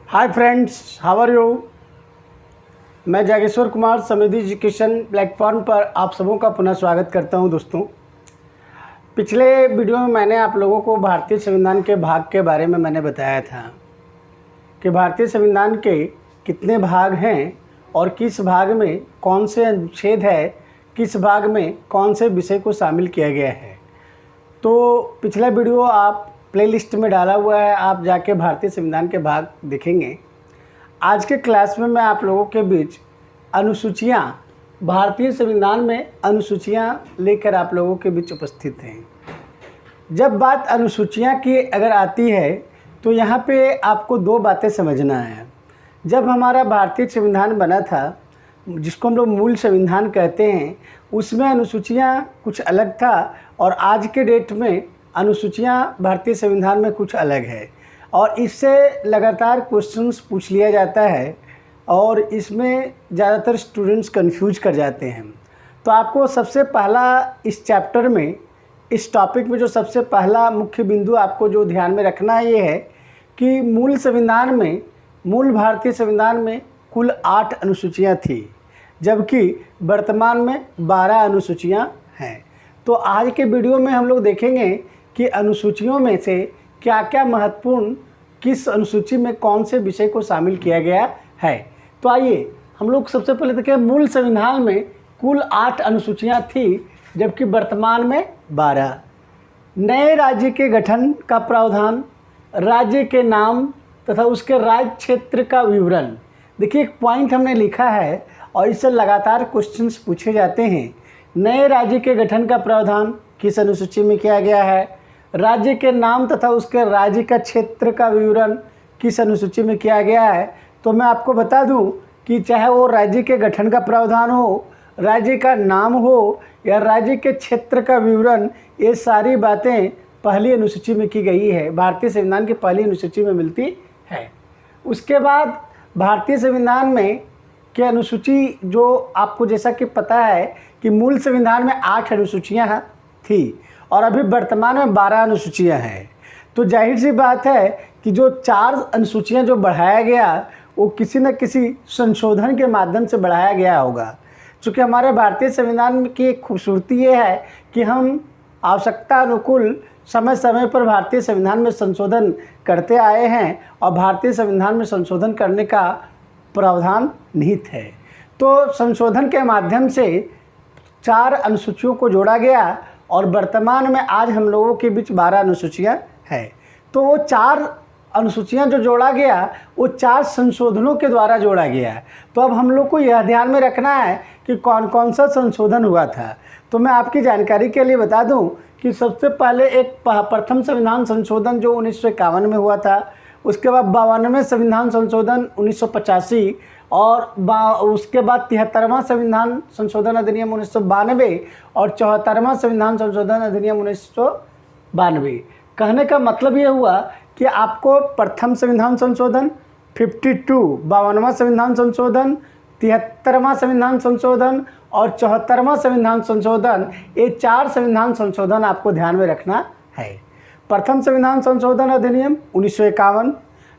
Hi friends, how are you. मैं Jageshwar Kumar Samriddhi education platform पर आप सबों का पुनः स्वागत करता हूं। दोस्तों, पिछले वीडियो में मैंने आप लोगों को भारतीय संविधान के भाग के बारे में मैंने बताया था कि भारतीय संविधान के कितने भाग हैं और किस भाग में कौन से अनुच्छेद है, किस भाग में कौन से विषय को शामिल किया गया है। तो पिछला वीडियो आप प्लेलिस्ट में डाला हुआ है, आप जाके भारतीय संविधान के भाग देखेंगे। आज के क्लास में मैं आप लोगों के बीच अनुसूचियाँ, भारतीय संविधान में अनुसूचियाँ लेकर आप लोगों के बीच उपस्थित हैं। जब बात अनुसूचियाँ की अगर आती है तो यहाँ पे आपको दो बातें समझना है। जब हमारा भारतीय संविधान बना था, जिसको हम लोग मूल संविधान कहते हैं, उसमें अनुसूचियाँ कुछ अलग था और आज के डेट में अनुसूचियाँ भारतीय संविधान में कुछ अलग है और इससे लगातार क्वेश्चंस पूछ लिया जाता है और इसमें ज़्यादातर स्टूडेंट्स कंफ्यूज कर जाते हैं। तो आपको सबसे पहला इस चैप्टर में, इस टॉपिक में जो सबसे पहला मुख्य बिंदु आपको जो ध्यान में रखना है ये है कि मूल संविधान में, मूल भारतीय संविधान में कुल 8 अनुसूचियाँ थी, जबकि वर्तमान में 12 अनुसूचियाँ हैं। तो आज के वीडियो में हम लोग देखेंगे कि अनुसूचियों में से क्या क्या महत्वपूर्ण, किस अनुसूची में कौन से विषय को शामिल किया गया है। तो आइए हम लोग सबसे पहले देखें, मूल संविधान में कुल 8 अनुसूचियाँ थी, जबकि वर्तमान में 12। नए राज्य के गठन का प्रावधान, राज्य के नाम तथा उसके राज्य क्षेत्र का विवरण। देखिए, एक पॉइंट हमने लिखा है और इससे लगातार क्वेश्चंस पूछे जाते हैं। नए राज्य के गठन का प्रावधान किस अनुसूची में किया गया है? राज्य के नाम तथा उसके राज्य का क्षेत्र का विवरण किस अनुसूची में किया गया है? तो मैं आपको बता दूं कि चाहे वो राज्य के गठन का प्रावधान हो, राज्य का नाम हो या राज्य के क्षेत्र का विवरण, ये सारी बातें पहली अनुसूची में की गई है, भारतीय संविधान की पहली अनुसूची में मिलती है। उसके बाद भारतीय संविधान में के अनुसूची जो आपको जैसा कि पता है कि मूल संविधान में 8 अनुसूचियाँ थी और अभी वर्तमान में 12 अनुसूचियाँ हैं। तो जाहिर सी बात है कि जो 4 अनुसूचियाँ जो बढ़ाया गया वो किसी न किसी संशोधन के माध्यम से बढ़ाया गया होगा। चूँकि हमारे भारतीय संविधान की एक खूबसूरती ये है कि हम आवश्यकता अनुकूल समय समय पर भारतीय संविधान में संशोधन करते आए हैं और भारतीय संविधान में संशोधन करने का प्रावधान निहित है। तो संशोधन के माध्यम से 4 अनुसूचियों को जोड़ा गया और वर्तमान में आज हम लोगों के बीच 12 अनुसूचियाँ हैं। तो वो 4 अनुसूचियाँ जो जोड़ा गया वो 4 संशोधनों के द्वारा जोड़ा गया है। तो अब हम लोग को यह ध्यान में रखना है कि कौन कौन सा संशोधन हुआ था। तो मैं आपकी जानकारी के लिए बता दूं कि सबसे पहले एक प्रथम संविधान संशोधन जो 1951 में हुआ था, उसके बाद 52वें संविधान संशोधन 1985 और उसके बाद 73वां संविधान संशोधन अधिनियम 1992 और 74वां संविधान संशोधन अधिनियम 1992। कहने का मतलब ये हुआ कि आपको प्रथम संविधान संशोधन 52, 52वां संविधान संशोधन, 73वां संविधान संशोधन और 74वां संविधान संशोधन, ये 4 संविधान संशोधन आपको ध्यान में रखना है। प्रथम संविधान संशोधन अधिनियम 1951,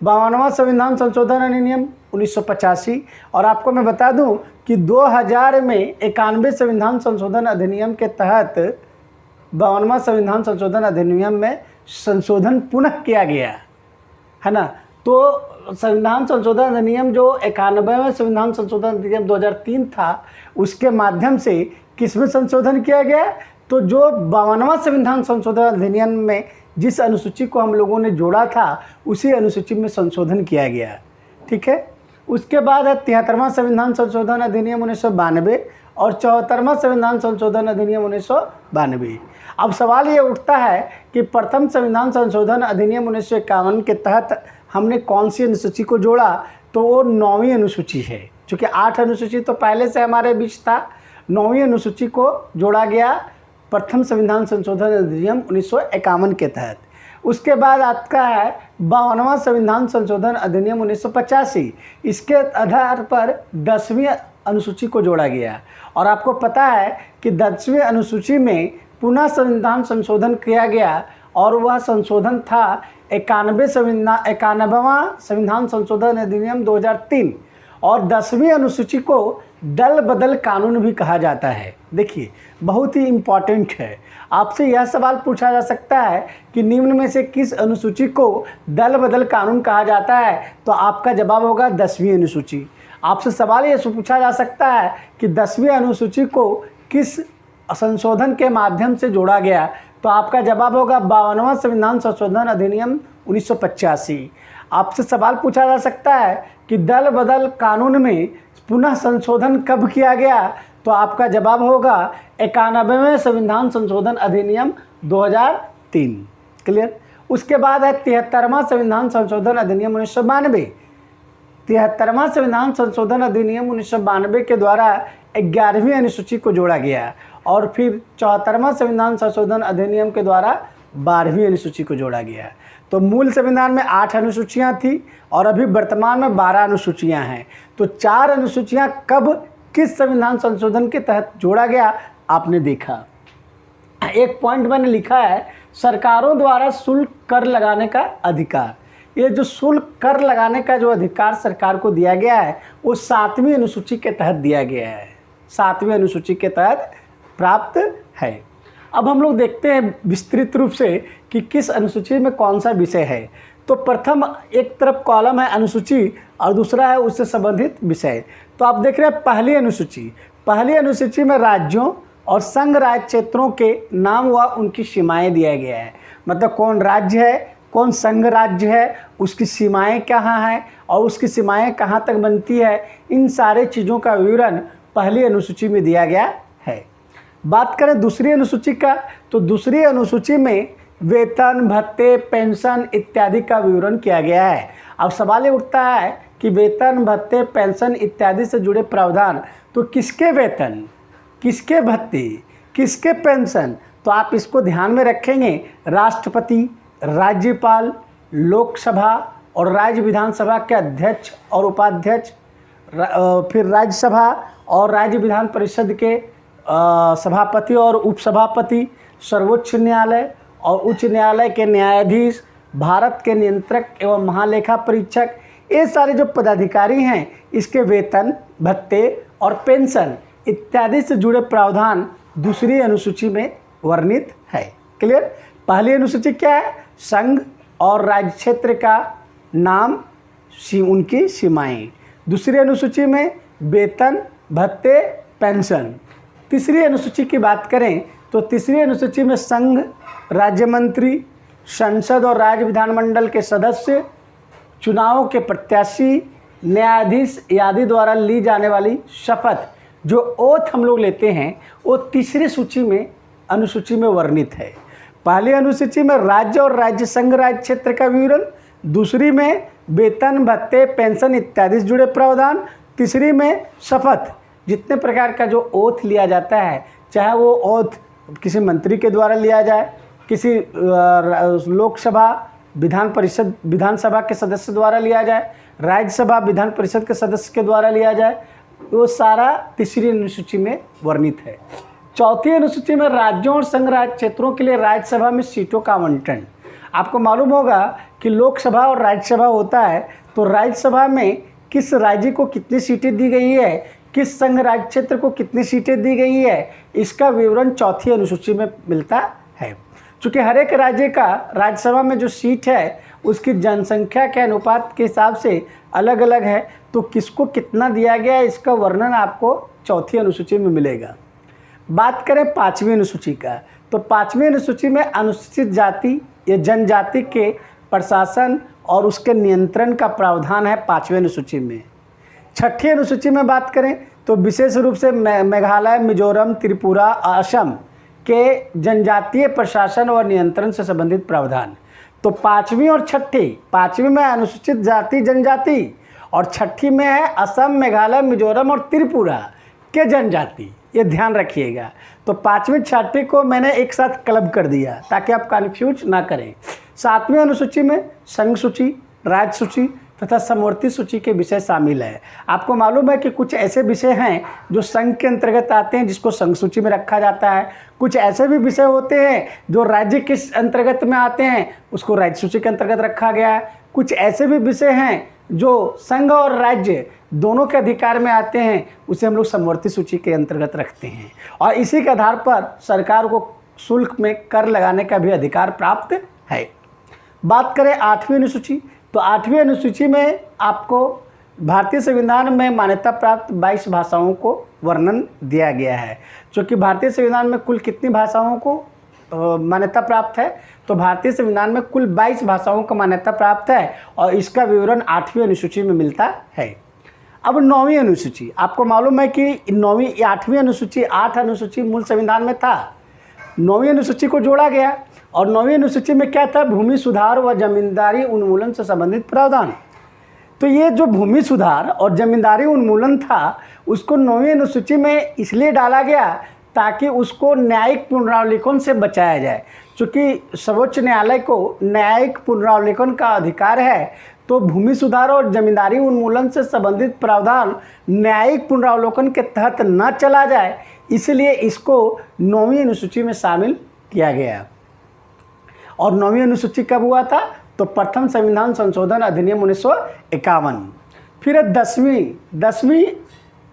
52वां संविधान संशोधन अधिनियम 1985 और आपको मैं बता दूं कि 2000 में 91 संविधान संशोधन अधिनियम के तहत 52वां संविधान संशोधन अधिनियम में संशोधन पुनः किया गया है ना। तो संविधान संशोधन अधिनियम जो 91वें संविधान संशोधन अधिनियम 2003 था, उसके माध्यम से किसमें संशोधन किया गया? तो जो 52वां संविधान संशोधन अधिनियम में जिस अनुसूची को हम लोगों ने जोड़ा था उसी अनुसूची में संशोधन किया गया। ठीक है। उसके बाद है 73वां संविधान संशोधन अधिनियम 1992 और 74वां संविधान संशोधन अधिनियम 1992। अब सवाल ये उठता है कि प्रथम संविधान संशोधन अधिनियम 1951 के तहत हमने कौन सी अनुसूची को जोड़ा? तो वो 9वीं अनुसूची है। चूँकि 8 अनुसूची तो पहले से हमारे बीच था, 9वीं अनुसूची को जोड़ा गया प्रथम संविधान संशोधन अधिनियम 1951 के तहत। उसके बाद आपका है 52वां संविधान संशोधन अधिनियम 1985। इसके आधार पर 10वीं अनुसूची को जोड़ा गया और आपको पता है कि 10वीं अनुसूची में पुनः संविधान संशोधन किया गया और वह संशोधन था 91वां संविधान संशोधन अधिनियम 2003। और 10वीं अनुसूची को दल बदल कानून भी कहा जाता है। देखिए बहुत ही इम्पॉर्टेंट है, आपसे यह सवाल पूछा जा सकता है कि निम्न में से किस अनुसूची को दल बदल कानून कहा जाता है, तो आपका जवाब होगा 10वीं अनुसूची। आपसे सवाल ये पूछा जा सकता है कि 10वीं अनुसूची को किस संशोधन के माध्यम से जोड़ा गया, तो आपका जवाब होगा 52वां संविधान संशोधन अधिनियम 1985। आपसे सवाल पूछा जा सकता है कि दल बदल कानून में पुनः संशोधन कब किया गया, तो आपका जवाब होगा 91वें संविधान संशोधन अधिनियम 2003। क्लियर। उसके बाद है 73वां संविधान संशोधन अधिनियम 1992। 73वां संविधान संशोधन अधिनियम 1992 के द्वारा 11वीं अनुसूची को जोड़ा गया और फिर 74वां संविधान संशोधन अधिनियम के द्वारा 12वीं अनुसूची को जोड़ा गया। तो मूल संविधान में 8 अनुसूचियां थी और अभी वर्तमान में 12 अनुसूचियां हैं। तो 4 अनुसूचियां कब किस संविधान संशोधन के तहत जोड़ा गया आपने देखा। एक पॉइंट मैंने लिखा है, सरकारों द्वारा शुल्क कर लगाने का अधिकार। ये जो शुल्क कर लगाने का जो अधिकार सरकार को दिया गया है वो 7वीं अनुसूची के तहत दिया गया है, 7वीं अनुसूची के तहत प्राप्त है। अब हम लोग देखते हैं विस्तृत रूप से कि किस अनुसूची में कौन सा विषय है। तो प्रथम एक तरफ कॉलम है अनुसूची और दूसरा है उससे संबंधित विषय। तो आप देख रहे हैं पहली अनुसूची। पहली अनुसूची में राज्यों और संघ राज्य क्षेत्रों के नाम व उनकी सीमाएं दिया गया है, मतलब कौन राज्य है, कौन संघ राज्य है, उसकी सीमाएं कहाँ हैं और उसकी सीमाएं कहाँ तक बनती है, इन सारे चीज़ों का विवरण पहली अनुसूची में दिया गया है। बात करें दूसरी अनुसूची का, तो दूसरी अनुसूची में वेतन, भत्ते, पेंशन इत्यादि का विवरण किया गया है। अब सवाल ये उठता है कि वेतन, भत्ते, पेंशन इत्यादि से जुड़े प्रावधान, तो किसके वेतन, किसके भत्ते, किसके पेंशन, तो आप इसको ध्यान में रखेंगे। राष्ट्रपति, राज्यपाल, लोकसभा और राज्य विधानसभा के अध्यक्ष और उपाध्यक्ष, फिर राज्यसभा और राज्य विधान परिषद के सभापति और उपसभापति, सर्वोच्च न्यायालय और उच्च न्यायालय के न्यायाधीश, भारत के नियंत्रक एवं महालेखा परीक्षक, ये सारे जो पदाधिकारी हैं इसके वेतन, भत्ते और पेंशन इत्यादि से जुड़े प्रावधान दूसरी अनुसूची में वर्णित है। क्लियर। पहली अनुसूची क्या है, संघ और राज्य क्षेत्र का नाम, उनकी सीमाएं। दूसरी अनुसूची में वेतन, भत्ते, पेंशन। तीसरी अनुसूची की बात करें तो तीसरी अनुसूची में संघ, राज्य मंत्री, संसद और राज्य विधानमंडल के सदस्य, चुनावों के प्रत्याशी, न्यायाधीश आदि द्वारा ली जाने वाली शपथ, जो ओथ हम लोग लेते हैं, वो तीसरी सूची में अनुसूची में वर्णित है। पहली अनुसूची में राज्य और राज्य संघ राज्य क्षेत्र का विवरण, दूसरी में वेतन, भत्ते, पेंशन इत्यादि से जुड़े प्रावधान, तीसरी में शपथ, जितने प्रकार का जो ओथ लिया जाता है, चाहे वो ओथ किसी मंत्री के द्वारा लिया जाए, किसी लोकसभा विधान परिषद विधानसभा के सदस्य द्वारा लिया जाए, राज्यसभा विधान परिषद के सदस्य के द्वारा लिया जाए, वो सारा तीसरी अनुसूची में वर्णित है। चौथी अनुसूची में राज्यों और संघ राज्य क्षेत्रों के लिए राज्यसभा में सीटों का आवंटन। आपको मालूम होगा कि लोकसभा और राज्यसभा होता है, तो राज्यसभा में किस राज्य को कितनी सीटें दी गई है, किस संघ राज्य क्षेत्र को कितनी सीटें दी गई है, इसका विवरण चौथी अनुसूची में मिलता है। चूँकि हर एक राज्य का राज्यसभा में जो सीट है उसकी जनसंख्या के अनुपात के हिसाब से अलग अलग है, तो किसको कितना दिया गया है इसका वर्णन आपको चौथी अनुसूची में मिलेगा। बात करें पाँचवीं अनुसूची का, तो पाँचवीं अनुसूची में अनुसूचित जाति या जनजाति के प्रशासन और उसके नियंत्रण का प्रावधान है पाँचवीं अनुसूची में। छठी अनुसूची में बात करें तो विशेष रूप से मेघालय, मिजोरम, त्रिपुरा, असम के जनजातीय प्रशासन और नियंत्रण से संबंधित प्रावधान। तो पाँचवीं और छठी, पाँचवीं में अनुसूचित जाति जनजाति और छठी में है असम, मेघालय, मिजोरम और त्रिपुरा के जनजाति, ये ध्यान रखिएगा। तो पाँचवीं छठी को मैंने एक साथ क्लब कर दिया ताकि आप कन्फ्यूज ना करें। सातवीं अनुसूची में संघ सूची, राज्य सूची, तथा समवर्ती सूची के विषय शामिल है। आपको मालूम है कि कुछ ऐसे विषय हैं जो संघ के अंतर्गत आते हैं, जिसको संघ सूची में रखा जाता है। कुछ ऐसे भी विषय होते हैं जो राज्य के अंतर्गत में आते हैं, उसको राज्य सूची के अंतर्गत रखा गया है। कुछ ऐसे भी विषय हैं जो संघ और राज्य दोनों के अधिकार में आते हैं, उसे हम लोग समवर्ती सूची के अंतर्गत रखते हैं। और इसी के आधार पर सरकार को शुल्क में कर लगाने का भी अधिकार प्राप्त है। बात करें 8वीं अनुसूची, तो 8वीं अनुसूची में आपको भारतीय संविधान में मान्यता प्राप्त 22 भाषाओं को वर्णन दिया गया है। क्योंकि भारतीय संविधान में कुल कितनी भाषाओं को मान्यता प्राप्त है, तो भारतीय संविधान में कुल 22 भाषाओं को मान्यता प्राप्त है और इसका विवरण 8वीं अनुसूची में मिलता है। अब 9वीं अनुसूची, आपको मालूम है कि 8वीं अनुसूची 8 अनुसूची मूल संविधान में था। 9वीं अनुसूची को जोड़ा गया और 9वीं अनुसूची में क्या था, भूमि सुधार व जमींदारी उन्मूलन से संबंधित प्रावधान। तो ये जो भूमि सुधार और जमींदारी उन्मूलन था, उसको 9वीं अनुसूची में इसलिए डाला गया ताकि उसको न्यायिक पुनरावलोकन से बचाया जाए। चूँकि सर्वोच्च न्यायालय को न्यायिक पुनरावलोकन का अधिकार है, तो भूमि सुधार और जमींदारी उन्मूलन से संबंधित प्रावधान न्यायिक पुनरावलोकन के तहत न चला जाए, इसलिए इसको 9वीं अनुसूची में शामिल किया गया। और 9वीं अनुसूची कब हुआ था, तो प्रथम संविधान संशोधन अधिनियम 1951। फिर 10वीं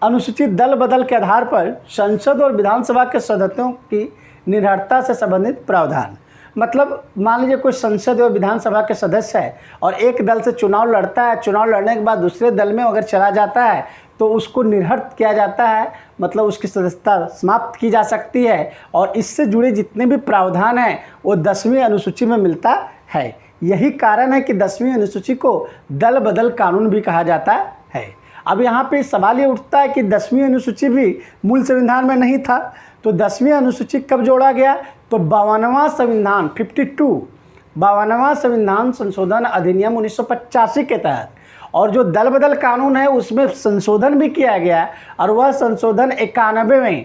अनुसूची दल बदल के आधार पर संसद और विधानसभा के सदस्यों की निर्भरता से संबंधित प्रावधान। मतलब मान लीजिए कोई संसद और विधानसभा के सदस्य है और एक दल से चुनाव लड़ता है, चुनाव लड़ने के बाद दूसरे दल में अगर चला जाता है तो उसको निर्हत किया जाता है, मतलब उसकी सदस्यता समाप्त की जा सकती है। और इससे जुड़े जितने भी प्रावधान हैं वो 10वीं अनुसूची में मिलता है। यही कारण है कि 10वीं अनुसूची को दल बदल कानून भी कहा जाता है। अब यहाँ पे सवाल ये उठता है कि 10वीं अनुसूची भी मूल संविधान में नहीं था, तो 10वीं अनुसूची कब जोड़ा गया, तो 52वां संविधान 52वां संविधान संशोधन अधिनियम 1985 के तहत। और जो दल बदल कानून है उसमें संशोधन भी किया गया और वह संशोधन 91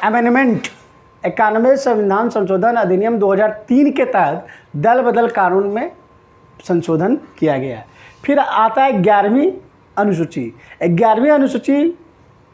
अमेंडमेंट 91 संविधान संशोधन अधिनियम 2003 के तहत दल बदल कानून में संशोधन किया गया। फिर आता है 11वीं अनुसूची। 11वीं अनुसूची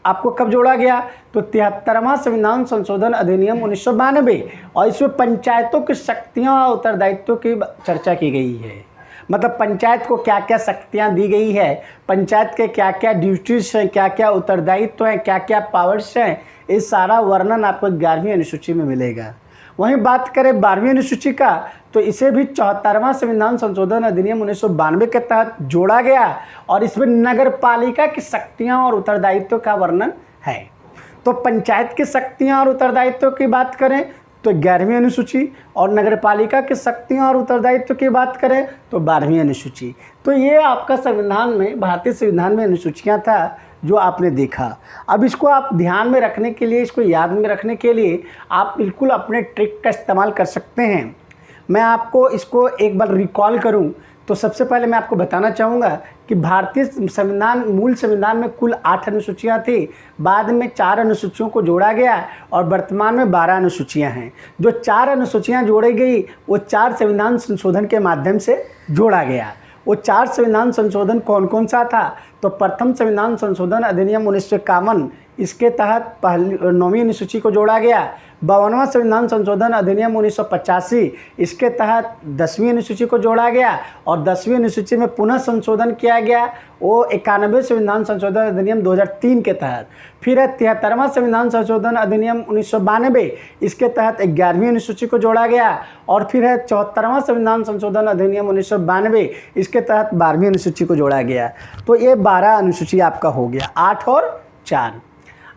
आपको कब जोड़ा गया, तो 73वां संविधान संशोधन अधिनियम 1992 और इसमें पंचायतों की शक्तियाँ और उत्तरदायित्व की चर्चा की गई है। मतलब पंचायत को क्या क्या शक्तियाँ दी गई है, पंचायत के क्या क्या ड्यूटीज़ हैं, क्या क्या उत्तरदायित्व हैं, क्या क्या पावर्स हैं, ये सारा वर्णन आपको 11वीं अनुसूची में मिलेगा। वहीं बात करें 12वीं अनुसूची का, तो इसे भी 74वां संविधान संशोधन अधिनियम 1992 के तहत जोड़ा गया और इसमें नगर पालिका की शक्तियाँ और उत्तरदायित्व का वर्णन है। तो पंचायत की शक्तियाँ और उत्तरदायित्व की बात करें तो 11वीं अनुसूची, और नगरपालिका की शक्तियाँ और उत्तरदायित्व की बात करें तो 12वीं अनुसूची। तो ये आपका संविधान में, भारतीय संविधान में अनुसूचियाँ था जो आपने देखा। अब इसको आप ध्यान में रखने के लिए, इसको याद में रखने के लिए आप बिल्कुल अपने ट्रिक का इस्तेमाल कर सकते हैं। मैं आपको इसको एक बार रिकॉल करूं तो सबसे पहले मैं आपको बताना चाहूँगा कि भारतीय संविधान, मूल संविधान में कुल 8 अनुसूचियाँ थी, बाद में 4 अनुसूचियों को जोड़ा गया और वर्तमान में 12 अनुसूचियाँ हैं। जो 4 अनुसूचियाँ जोड़ी गई वो 4 संविधान संशोधन के माध्यम से जोड़ा गया। वो 4 संविधान संशोधन कौन कौन सा था, तो प्रथम संविधान संशोधन अधिनियम 1951, इसके तहत 9वीं अनुसूची को जोड़ा गया। 52वां संविधान संशोधन अधिनियम 1985, इसके तहत 10वीं अनुसूची को जोड़ा गया और 10वीं अनुसूची में पुनः संशोधन किया गया वो 91 संविधान संशोधन अधिनियम 2003 के तहत। फिर है 73वां संविधान संशोधन अधिनियम 1992, इसके तहत 11वीं अनुसूची को जोड़ा गया और फिर है 74वां संविधान संशोधन अधिनियम 1992, इसके तहत 12वीं अनुसूची को जोड़ा गया। तो ये 12 अनुसूची आपका हो गया, 8 और 4।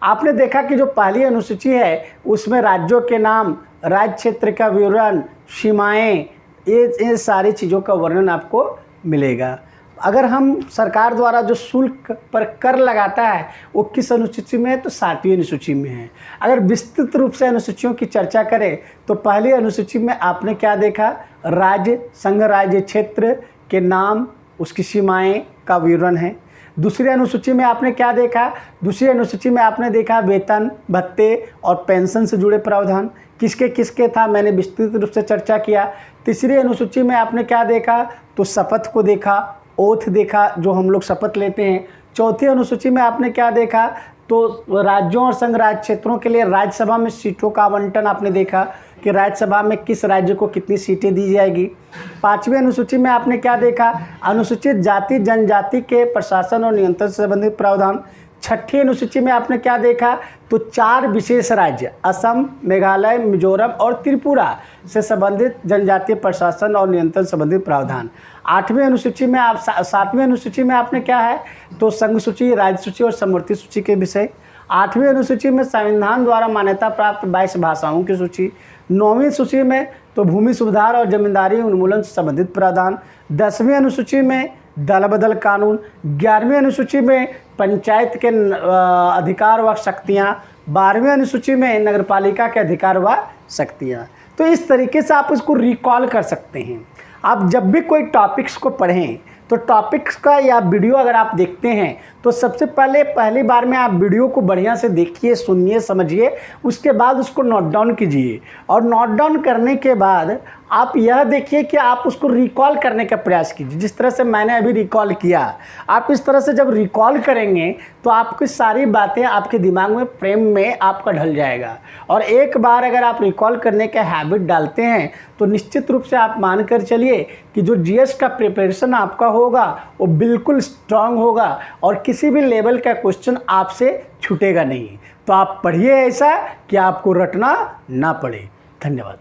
आपने देखा कि जो पहली अनुसूची है उसमें राज्यों के नाम, राज्य क्षेत्र का विवरण, सीमाएं, ये सारी चीज़ों का वर्णन आपको मिलेगा। अगर हम सरकार द्वारा जो शुल्क पर कर लगाता है वो किस अनुसूची में है, तो 7वीं अनुसूची में है। अगर विस्तृत रूप से अनुसूचियों की चर्चा करें तो पहली अनुसूची में आपने क्या देखा, राज्य, संघ राज्य क्षेत्र के नाम, उसकी सीमाएं का विवरण है। दूसरी अनुसूची में आपने क्या देखा, दूसरी अनुसूची में आपने देखा वेतन, भत्ते और पेंशन से जुड़े प्रावधान किसके किसके था, मैंने विस्तृत रूप से चर्चा किया। तीसरी अनुसूची में आपने क्या देखा, तो शपथ को देखा, ओथ देखा जो हम लोग शपथ लेते हैं। चौथी अनुसूची में आपने क्या देखा, तो राज्यों और संघ राज्य क्षेत्रों के लिए राज्यसभा में सीटों का आवंटन आपने देखा कि राज्यसभा में किस राज्य को कितनी सीटें दी जाएगी। पाँचवीं अनुसूची में आपने क्या देखा, अनुसूचित जाति जनजाति के प्रशासन और नियंत्रण से संबंधित प्रावधान। छठी अनुसूची में आपने क्या देखा, तो 4 विशेष राज्य असम, मेघालय, मिजोरम और त्रिपुरा से संबंधित जनजातीय प्रशासन और नियंत्रण संबंधित प्रावधान। आठवीं अनुसूची में आप 7वीं अनुसूची में आपने क्या है, तो संघ सूची, राज्य सूची और समवर्ती सूची के विषय। 8वीं अनुसूची में संविधान द्वारा मान्यता प्राप्त 22 भाषाओं की सूची। 9वीं सूची में तो भूमि सुधार और जमींदारी उन्मूलन से संबंधित प्रावधान। 10वीं अनुसूची में दल बदल कानून। 11वीं अनुसूची में पंचायत के अधिकार व शक्तियाँ। 12वीं अनुसूची में नगरपालिका के अधिकार व शक्तियाँ। तो इस तरीके से आप इसको रिकॉल कर सकते हैं। आप जब भी कोई टॉपिक्स को पढ़ें तो टॉपिक्स का या वीडियो अगर आप देखते हैं तो सबसे पहली बार में आप वीडियो को बढ़िया से देखिए, सुनिए, समझिए, उसके बाद उसको नोट डाउन कीजिए। और नोट डाउन करने के बाद आप यह देखिए कि आप उसको रिकॉल करने का प्रयास कीजिए। जिस तरह से मैंने अभी रिकॉल किया, आप इस तरह से जब रिकॉल करेंगे तो आपकी सारी बातें आपके दिमाग में, फ्रेम में आपका ढल जाएगा। और एक बार अगर आप रिकॉल करने का हैबिट डालते हैं तो निश्चित रूप से आप मान कर चलिए कि जो जीएस का प्रिपरेशन आपका होगा वो बिल्कुल स्ट्रांग होगा और किसी भी लेवल का क्वेश्चन आपसे छूटेगा नहीं। तो आप पढ़िए ऐसा कि आपको रटना ना पड़े। धन्यवाद।